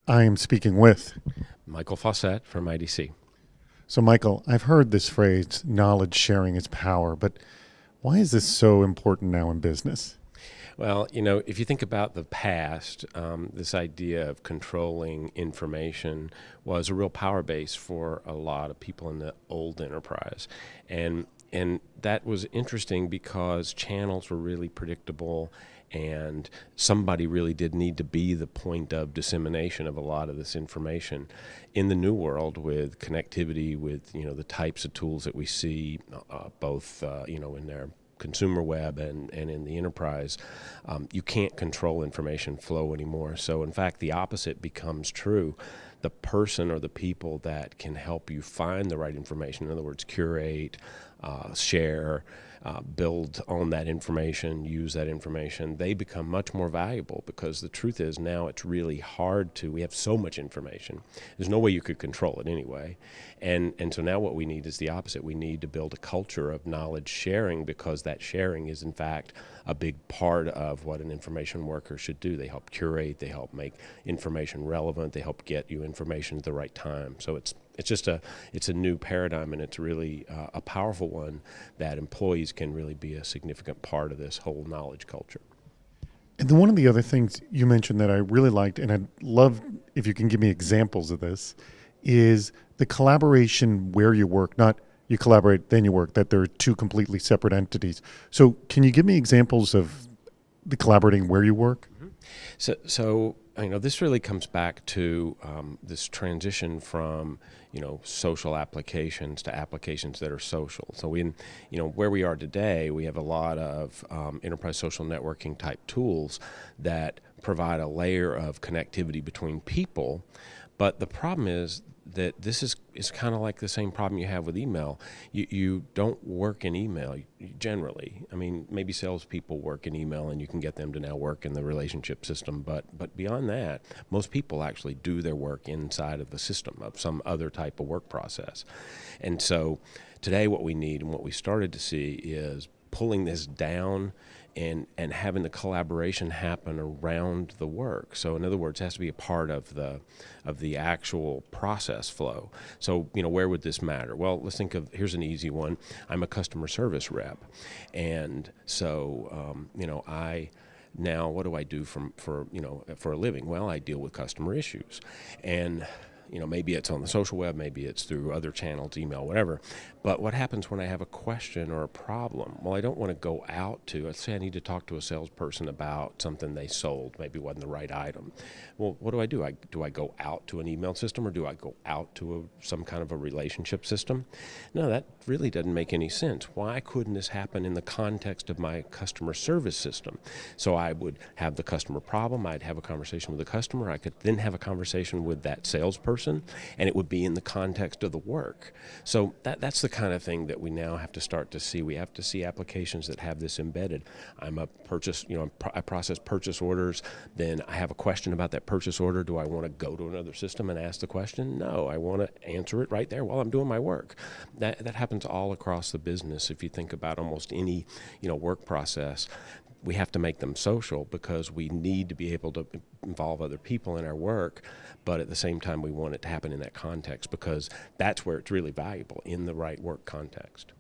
I am speaking with. Michael Fauscette from IDC. So, Michael, I've heard this phrase, knowledge sharing is power, but why is this so important now in business? Well, if you think about the past, this idea of controlling information was a real power base for a lot of people in the old enterprise. And that was interesting because channels were really predictable and somebody really did need to be the point of dissemination of a lot of this information. In the new world, with connectivity, with the types of tools that we see, both in their consumer web and in the enterprise, you can't control information flow anymore. So in fact, the opposite becomes true. The person or the people that can help you find the right information, in other words, curate, share, build on that information, use that information, they become much more valuable because the truth is now it's really hard we have so much information. There's no way you could control it anyway. And so now what we need is the opposite. We need to build a culture of knowledge sharing because that sharing is in fact a big part of what an information worker should do. They help curate, they help make information relevant, they help get you information at the right time. So it's a new paradigm, and it's really a powerful one that employees can really be a significant part of this whole knowledge culture. And then one of the other things you mentioned that I really liked, and I'd love if you can give me examples of this, is the collaboration where you work, not you collaborate, then you work, that they're two completely separate entities. So can you give me examples of the collaborating where you work? Mm-hmm. So this really comes back to this transition from social applications to applications that are social. So where we are today, we have a lot of enterprise social networking type tools that provide a layer of connectivity between people. But the problem is that this is kind of like the same problem you have with email. You don't work in email generally. I mean, maybe salespeople work in email and you can get them to now work in the relationship system. But beyond that, most people actually do their work inside of the system of some other type of work process. And so today what we need and what we started to see is pulling this down and having the collaboration happen around the work. So in other words, it has to be a part of the actual process flow. So where would this matter? Well, let's think of, here's an easy one. I'm a customer service rep, and so I now, what do I do for a living? Well, I deal with customer issues, and maybe it's on the social web, maybe it's through other channels, email, whatever. But what happens when I have a question or a problem? Well, I don't want to go out to, let's say I need to talk to a salesperson about something they sold, maybe wasn't the right item. Well, what do? Do I go out to an email system, or do I go out to some kind of a relationship system? No, that really doesn't make any sense. Why couldn't this happen in the context of my customer service system? So I would have the customer problem, I'd have a conversation with the customer, I could then have a conversation with that salesperson, and it would be in the context of the work. So that's the kind of thing that we now have to start to see. We have to see applications that have this embedded. I'm a purchase, I process purchase orders, then I have a question about that purchase order. Do I want to go to another system and ask the question? No, I want to answer it right there while I'm doing my work. That happens all across the business. If you think about almost any work process, we have to make them social because we need to be able to involve other people in our work, but at the same time we want it to happen in that context because that's where it's really valuable, in the right work context.